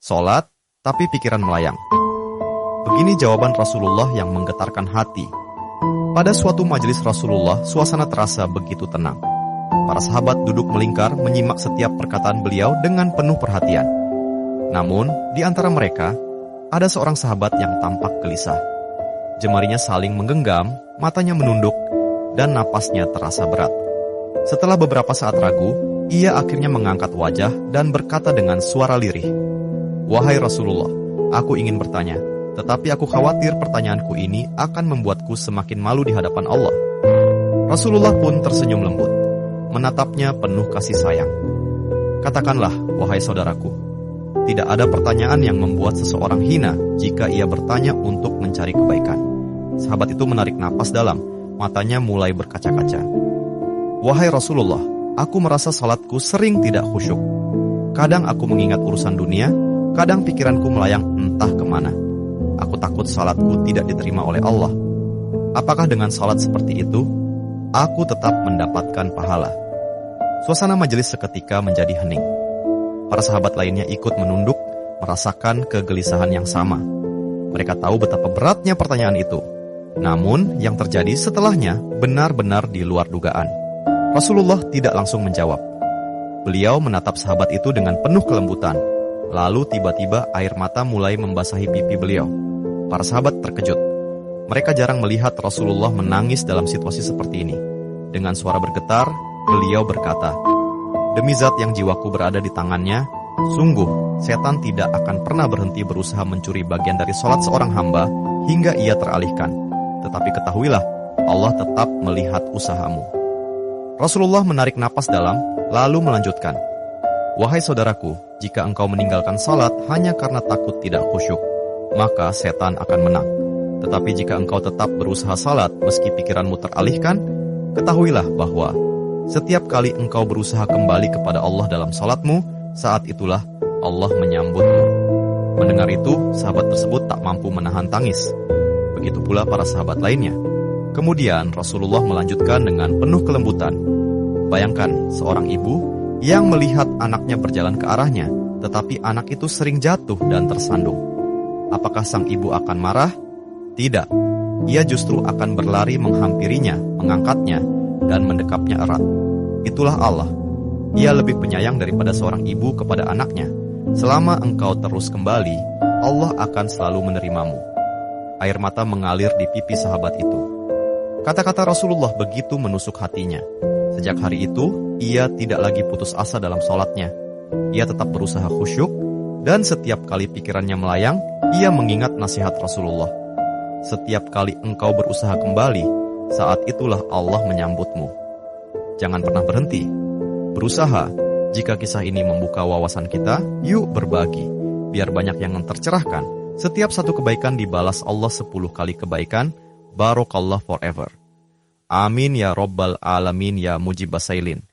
Sholat, tapi pikiran melayang. Begini jawaban Rasulullah yang menggetarkan hati. Pada suatu majelis Rasulullah, suasana terasa begitu tenang. Para sahabat duduk melingkar menyimak setiap perkataan beliau dengan penuh perhatian. Namun, di antara mereka, ada seorang sahabat yang tampak gelisah. Jemarinya saling menggenggam, matanya menunduk, dan napasnya terasa berat. Setelah beberapa saat ragu, ia akhirnya mengangkat wajah dan berkata dengan suara lirih, "Wahai Rasulullah, aku ingin bertanya, tetapi aku khawatir pertanyaanku ini akan membuatku semakin malu di hadapan Allah." Rasulullah pun tersenyum lembut, menatapnya penuh kasih sayang. "Katakanlah, wahai saudaraku, tidak ada pertanyaan yang membuat seseorang hina jika ia bertanya untuk mencari kebaikan." Sahabat itu menarik napas dalam, matanya mulai berkaca-kaca. "Wahai Rasulullah, aku merasa salatku sering tidak khusyuk. Kadang aku mengingat urusan dunia, kadang pikiranku melayang entah kemana. Aku takut salatku tidak diterima oleh Allah. Apakah dengan salat seperti itu, aku tetap mendapatkan pahala?" Suasana majelis seketika menjadi hening. Para sahabat lainnya ikut menunduk, merasakan kegelisahan yang sama. Mereka tahu betapa beratnya pertanyaan itu. Namun, yang terjadi setelahnya benar-benar di luar dugaan. Rasulullah tidak langsung menjawab. Beliau menatap sahabat itu dengan penuh kelembutan. Lalu tiba-tiba air mata mulai membasahi pipi beliau. Para sahabat terkejut. Mereka jarang melihat Rasulullah menangis dalam situasi seperti ini. Dengan suara bergetar, beliau berkata, "Demi zat yang jiwaku berada di tangannya, sungguh setan tidak akan pernah berhenti berusaha mencuri bagian dari sholat seorang hamba hingga ia teralihkan. Tetapi ketahuilah, Allah tetap melihat usahamu." Rasulullah menarik napas dalam, lalu melanjutkan, "Wahai saudaraku, jika engkau meninggalkan salat hanya karena takut tidak khusyuk, maka setan akan menang. Tetapi jika engkau tetap berusaha salat meski pikiranmu teralihkan, ketahuilah bahwa setiap kali engkau berusaha kembali kepada Allah dalam salatmu, saat itulah Allah menyambutmu." Mendengar itu, sahabat tersebut tak mampu menahan tangis. Begitu pula para sahabat lainnya. Kemudian Rasulullah melanjutkan dengan penuh kelembutan. Bayangkan seorang ibu yang melihat anaknya berjalan ke arahnya, tetapi anak itu sering jatuh dan tersandung. Apakah sang ibu akan marah? Tidak. Ia justru akan berlari menghampirinya, mengangkatnya, dan mendekapnya erat. Itulah Allah. Ia lebih penyayang daripada seorang ibu kepada anaknya. Selama engkau terus kembali, Allah akan selalu menerimamu. Air mata mengalir di pipi sahabat itu. Kata-kata Rasulullah begitu menusuk hatinya. Sejak hari itu, ia tidak lagi putus asa dalam sholatnya. Ia tetap berusaha khusyuk, dan setiap kali pikirannya melayang, ia mengingat nasihat Rasulullah. Setiap kali engkau berusaha kembali, saat itulah Allah menyambutmu. Jangan pernah berhenti. Berusaha. Jika kisah ini membuka wawasan kita, yuk berbagi. Biar banyak yang tercerahkan. Setiap satu kebaikan dibalas Allah 10 kali kebaikan. Barakallah forever. Amin ya Rabbal Alamin ya Mujibas Sailin.